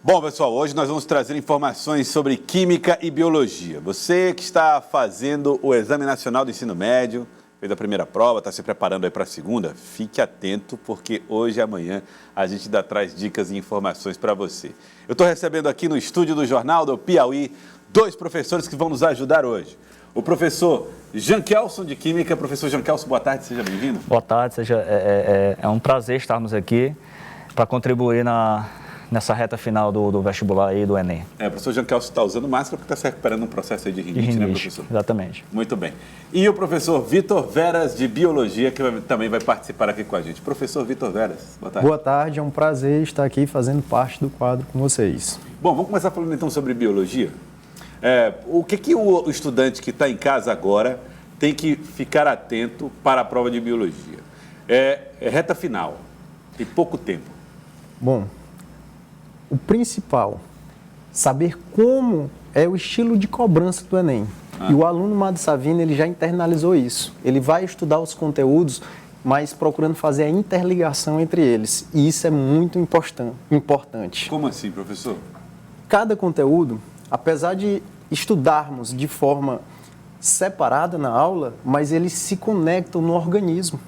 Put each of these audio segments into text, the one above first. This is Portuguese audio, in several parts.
Bom, pessoal, hoje nós vamos trazer informações sobre química e biologia. Você que está fazendo o Exame Nacional do Ensino Médio, fez a primeira prova, está se preparando aí para a segunda, fique atento, porque hoje e amanhã a gente ainda traz dicas e informações para você. Eu estou recebendo aqui no estúdio do Jornal do Piauí 2 professores que vão nos ajudar hoje. O professor Jankelson de Química. Professor Jankelson, boa tarde, seja bem-vindo. Boa tarde, é um prazer estarmos aqui para contribuir nessa reta final do vestibular aí do Enem. O professor Jankelson está usando máscara porque está se recuperando um processo aí de rinite, né, professor? Exatamente. Muito bem. E o professor Vitor Veras, de Biologia, que também vai participar aqui com a gente. Professor Vitor Veras, boa tarde. Boa tarde, é um prazer estar aqui fazendo parte do quadro com vocês. Bom, vamos começar falando então sobre biologia. O que o estudante que está em casa agora tem que ficar atento para a prova de biologia? É reta final, tem pouco tempo. Bom, o principal, saber como é o estilo de cobrança do Enem. E o aluno Madi Savini, ele já internalizou isso. Ele vai estudar os conteúdos, mas procurando fazer a interligação entre eles. E isso é muito importante. Como assim, professor? Cada conteúdo, apesar de estudarmos de forma separada na aula, mas eles se conectam no organismo.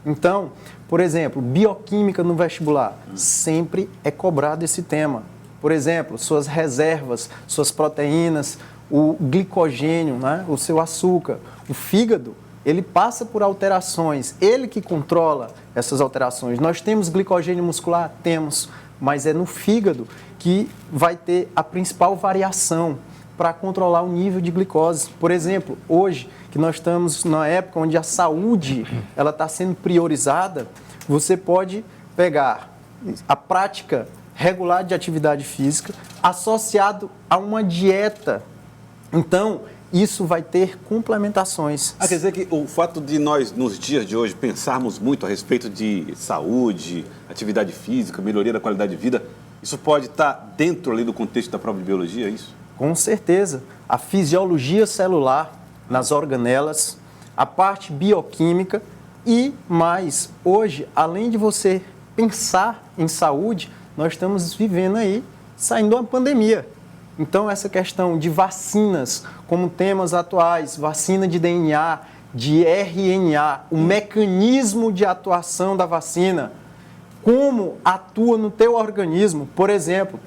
Então, por exemplo, bioquímica no vestibular, sempre é cobrado esse tema. Por exemplo, suas reservas, suas proteínas, o glicogênio, né? O seu açúcar, o fígado, ele passa por alterações, ele que controla essas alterações. Nós temos glicogênio muscular? Temos, mas é no fígado que vai ter a principal variação para controlar o nível de glicose. Por exemplo, hoje, que nós estamos na época onde a saúde ela está sendo priorizada, você pode pegar a prática regular de atividade física associado a uma dieta. Então, isso vai ter complementações. Quer dizer que o fato de nós, nos dias de hoje, pensarmos muito a respeito de saúde, atividade física, melhoria da qualidade de vida, isso pode estar dentro ali do contexto da prova de biologia, é isso? Com certeza. A fisiologia celular nas organelas, a parte bioquímica e mais. Hoje, além de você pensar em saúde, nós estamos vivendo aí, saindo de uma pandemia. Então, essa questão de vacinas, como temas atuais, vacina de DNA, de RNA, o mecanismo de atuação da vacina, como atua no teu organismo, por exemplo,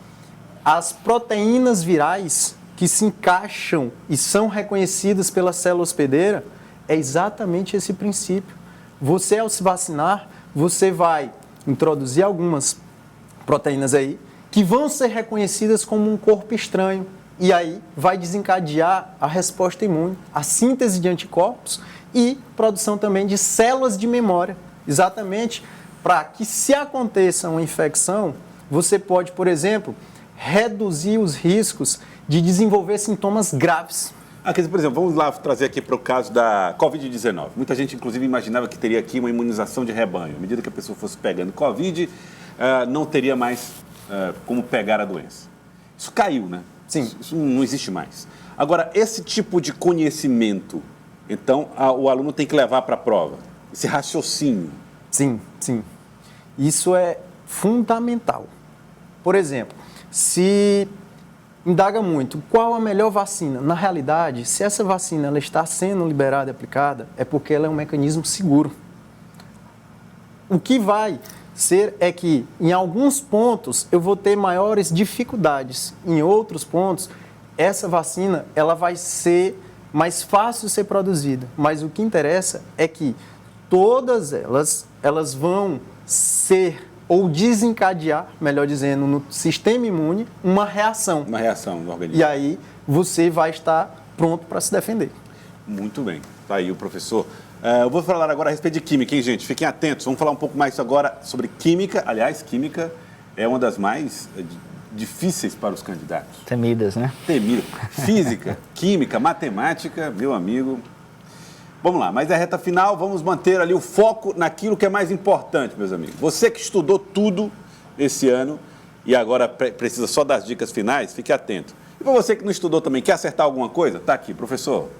as proteínas virais que se encaixam e são reconhecidas pela célula hospedeira, é exatamente esse princípio. Você, ao se vacinar, você vai introduzir algumas proteínas aí que vão ser reconhecidas como um corpo estranho e aí vai desencadear a resposta imune, a síntese de anticorpos e produção também de células de memória, exatamente para que, se aconteça uma infecção, você pode, por exemplo, reduzir os riscos de desenvolver sintomas graves. Quer dizer, por exemplo, vamos lá trazer aqui para o caso da Covid-19. Muita gente, inclusive, imaginava que teria aqui uma imunização de rebanho. À medida que a pessoa fosse pegando Covid, não teria mais como pegar a doença. Isso caiu, né? Sim. Isso não existe mais. Agora, esse tipo de conhecimento, então, o aluno tem que levar para a prova. Esse raciocínio. Sim, sim. Isso é fundamental. Por exemplo, se indaga muito qual a melhor vacina, na realidade, se essa vacina ela está sendo liberada e aplicada, é porque ela é um mecanismo seguro. O que vai ser é que, em alguns pontos, eu vou ter maiores dificuldades. Em outros pontos, essa vacina ela vai ser mais fácil de ser produzida. Mas o que interessa é que todas elas vão ser ou desencadear, melhor dizendo, no sistema imune, uma reação. Uma reação do organismo. E aí você vai estar pronto para se defender. Muito bem. Está aí o professor. Eu vou falar agora a respeito de química, hein, gente? Fiquem atentos. Vamos falar um pouco mais agora sobre química. Aliás, química é uma das mais difíceis para os candidatos. Temidas, né? Temida. Física, química, matemática, meu amigo. Vamos lá, mas é a reta final, vamos manter ali o foco naquilo que é mais importante, meus amigos. Você que estudou tudo esse ano e agora precisa só das dicas finais, fique atento. E para você que não estudou também, quer acertar alguma coisa? Tá aqui, professor.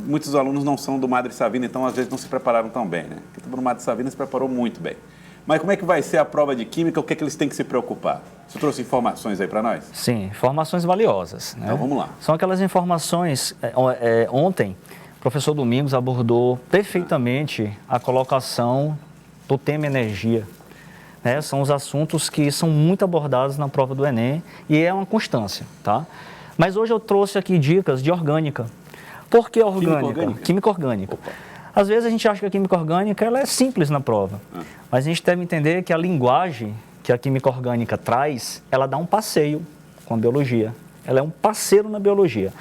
Muitos alunos não são do Madi Savini, então às vezes não se prepararam tão bem, né? Quem estava no Madi Savini se preparou muito bem. Mas como é que vai ser a prova de química? O que é que eles têm que se preocupar? Você trouxe informações aí para nós? Sim, informações valiosas. Né? Então vamos lá. São aquelas informações, ontem o professor Domingos abordou perfeitamente a colocação do tema energia. Né? São os assuntos que são muito abordados na prova do Enem e é uma constância, tá? Mas hoje eu trouxe aqui dicas de orgânica. Por que orgânica? Química orgânica. Opa. Às vezes a gente acha que a química orgânica ela é simples na prova, mas a gente deve entender que a linguagem que a química orgânica traz, ela dá um passeio com a biologia. Ela é um parceiro na biologia.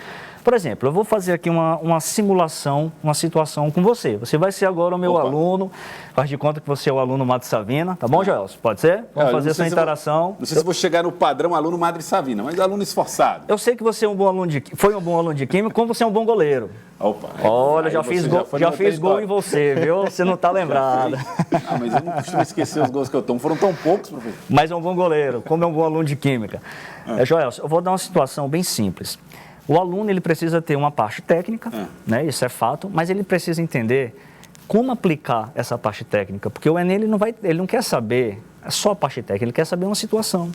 Por exemplo, eu vou fazer aqui uma simulação, uma situação com você. Você vai ser agora o meu aluno, faz de conta que você é o aluno Madre Savina, tá bom, Joelson? Pode ser? Vamos fazer essa interação. Não sei se vou chegar no padrão aluno Madre Savina, mas aluno esforçado. Eu sei que você é um bom aluno foi um bom aluno de química, como você é um bom goleiro. Opa. Olha, já fiz gol em você, viu? Você não está lembrado. Mas eu não costumo esquecer os gols que eu tomo. Foram tão poucos, professor. Mas é um bom goleiro, como é um bom aluno de química. Joelson, eu vou dar uma situação bem simples. O aluno ele precisa ter uma parte técnica, né? Isso é fato, mas ele precisa entender como aplicar essa parte técnica, porque o Enem ele não quer saber só a parte técnica, ele quer saber uma situação.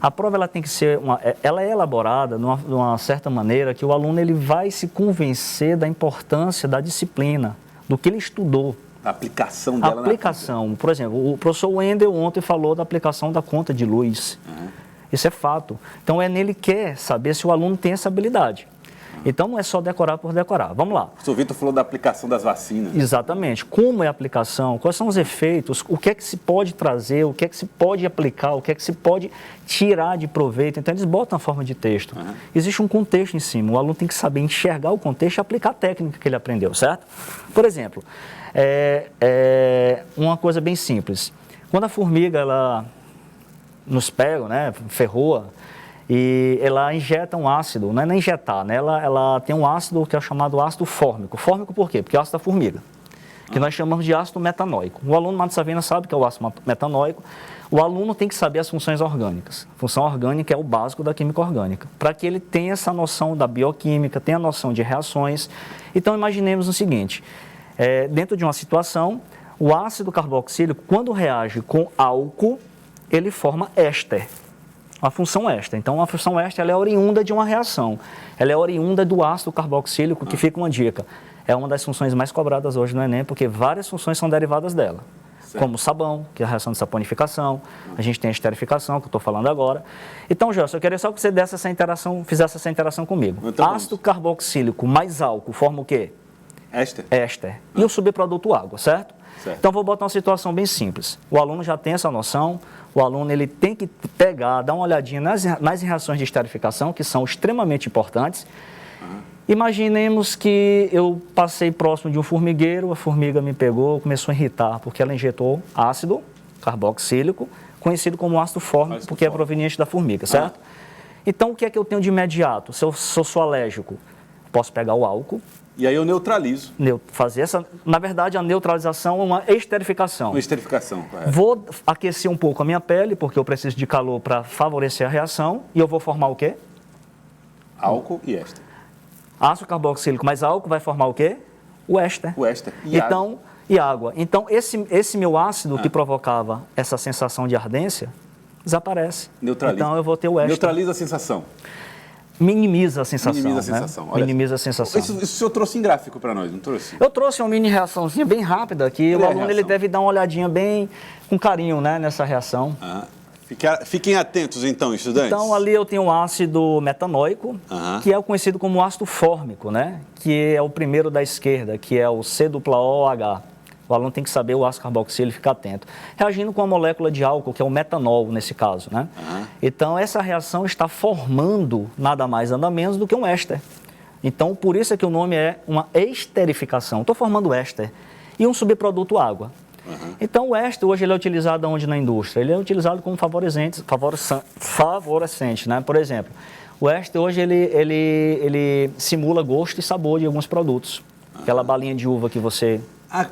A prova ela tem que ser ela é elaborada de uma certa maneira que o aluno ele vai se convencer da importância da disciplina, do que ele estudou. A aplicação dela. A aplicação, por exemplo, o professor Wendel ontem falou da aplicação da conta de luz. Isso é fato. Então, o Enem ele quer saber se o aluno tem essa habilidade. Então, não é só decorar por decorar. Vamos lá. O professor Vitor falou da aplicação das vacinas. Exatamente. Como é a aplicação, quais são os efeitos, o que é que se pode trazer, o que é que se pode aplicar, o que é que se pode tirar de proveito. Então, eles botam a forma de texto. Existe um contexto em cima. O aluno tem que saber enxergar o contexto e aplicar a técnica que ele aprendeu, certo? Por exemplo, uma coisa bem simples. Quando a formiga, ela nos pega, né, ferroa, e ela injeta um ácido, não é nem injetar, né, ela tem um ácido que é chamado ácido fórmico. Fórmico por quê? Porque é o ácido da formiga, que nós chamamos de ácido metanóico. O aluno Madre Savina sabe que é o ácido metanóico. O aluno tem que saber as funções orgânicas. A função orgânica é o básico da química orgânica, para que ele tenha essa noção da bioquímica, tenha a noção de reações. Então, imaginemos o seguinte, dentro de uma situação, o ácido carboxílico, quando reage com álcool, ele forma éster, a função éster. Então, a função éster ela é oriunda de uma reação. Ela é oriunda do ácido carboxílico, que fica uma dica. É uma das funções mais cobradas hoje no Enem, porque várias funções são derivadas dela. Certo. Como o sabão, que é a reação de saponificação. A gente tem a esterificação, que eu estou falando agora. Então, Gelson, eu queria só que você fizesse essa interação comigo. Então, ácido carboxílico mais álcool forma o quê? Éster. Éster. E o subproduto água, certo? Então, vou botar uma situação bem simples. O aluno já tem essa noção, o aluno ele tem que pegar, dar uma olhadinha nas reações de esterificação, que são extremamente importantes. Imaginemos que eu passei próximo de um formigueiro, a formiga me pegou, começou a irritar, porque ela injetou ácido carboxílico, conhecido como ácido fórmico, porque é proveniente da formiga, certo? Então, o que é que eu tenho de imediato? Se eu sou alérgico, posso pegar o álcool. E aí eu neutralizo. Na verdade, a neutralização é uma esterificação. Uma esterificação, correto. Vou aquecer um pouco a minha pele, porque eu preciso de calor para favorecer a reação, e eu vou formar o quê? Álcool e éster. Ácido carboxílico mais álcool vai formar o quê? O éster. O éster. E água. Então, esse meu ácido que provocava essa sensação de ardência, desaparece. Neutraliza. Então, eu vou ter o éster. Neutraliza a sensação. Minimiza a sensação. Minimiza a sensação. Né? Minimiza a sensação. Isso o senhor trouxe em gráfico para nós, não trouxe? Eu trouxe uma mini reaçãozinha bem rápida, que o aluno ele deve dar uma olhadinha bem com carinho, né, nessa reação. Fiquem atentos então, estudantes. Então, ali eu tenho o ácido metanóico, que é o conhecido como ácido fórmico, né? Que é o primeiro da esquerda, que é o C-OOH. O aluno tem que saber o ácido carboxílico e ficar atento. Reagindo com a molécula de álcool, que é o metanol nesse caso, né? Então, essa reação está formando nada mais, nada menos do que um éster. Então, por isso é que o nome é uma esterificação. Estou formando éster. E um subproduto água. Então, o éster hoje ele é utilizado onde na indústria? Ele é utilizado como favorecente, né? Por exemplo, o éster hoje ele simula gosto e sabor de alguns produtos. Aquela balinha de uva que você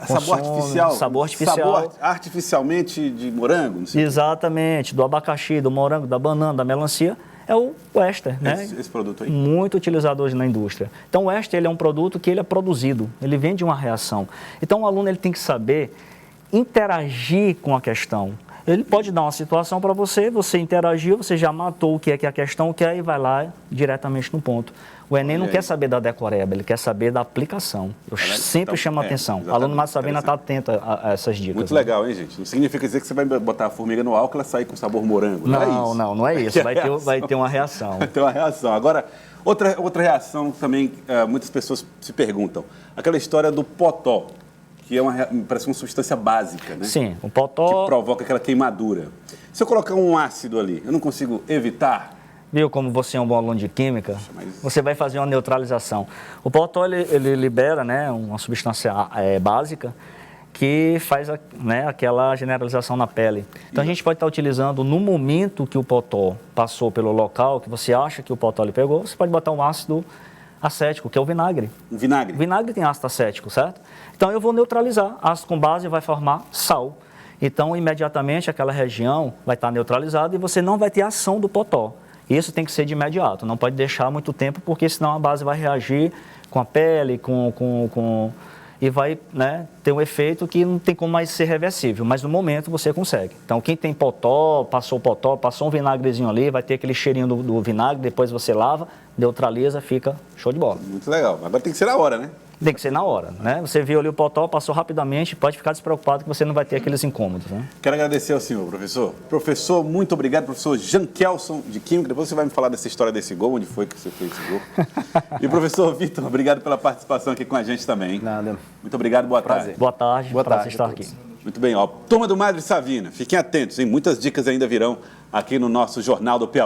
sabor artificial? Sabor artificial. Sabor artificialmente de morango? Não sei. Exatamente, do abacaxi, do morango, da banana, da melancia. É o éster, né? Esse produto aí. Muito utilizado hoje na indústria. Então, o éster ele é um produto que ele é produzido, ele vem de uma reação. Então, o aluno ele tem que saber interagir com a questão. Ele pode dar uma situação para você, você interagiu, você já matou o que é que a questão quer e vai lá diretamente no ponto. O Enem não quer saber da decoreba, ele quer saber da aplicação. Eu sempre chamo a atenção. O aluno mais sabendo está atento a essas dicas. Muito legal, hein, gente? Não significa dizer que você vai botar a formiga no álcool e ela sair com sabor morango. Não é isso. Vai ter uma reação. Vai ter uma reação. Agora, outra reação também, muitas pessoas se perguntam. Aquela história do potó, que parece uma substância básica, né? Sim, o potó... Que provoca aquela queimadura. Se eu colocar um ácido ali, eu não consigo evitar? Viu como você é um bom aluno de química? Você vai fazer uma neutralização. O potó, ele libera, né, uma substância básica que faz, né, aquela generalização na pele. Então, a gente pode estar utilizando, no momento que o potó passou pelo local, que você acha que o potó lhe pegou, você pode botar um ácido acético, que é o vinagre. Um vinagre? O vinagre tem ácido acético, certo? Então, eu vou neutralizar. Ácido com base vai formar sal. Então, imediatamente, aquela região vai estar neutralizada e você não vai ter ação do potó. Isso tem que ser de imediato, não pode deixar muito tempo, porque senão a base vai reagir com a pele, e vai, né, ter um efeito que não tem como mais ser reversível, mas no momento você consegue. Então, quem tem potó, passou um vinagrezinho ali, vai ter aquele cheirinho do vinagre, depois você lava, neutraliza, fica show de bola. Muito legal. Agora tem que ser na hora, né? Tem que ser na hora, né? Você viu ali o potó, passou rapidamente, pode ficar despreocupado que você não vai ter aqueles incômodos, né? Quero agradecer ao senhor, professor. Professor, muito obrigado, professor Jean Kelson, de Química. Depois você vai me falar dessa história desse gol, onde foi que você fez esse gol. E professor Vitor, obrigado pela participação aqui com a gente também. Hein? Nada. Muito obrigado, boa tarde. Boa tarde, prazer estar aqui. Muito bem, ó. Turma do Madre Savina, fiquem atentos, hein? Muitas dicas ainda virão aqui no nosso Jornal do Piauí.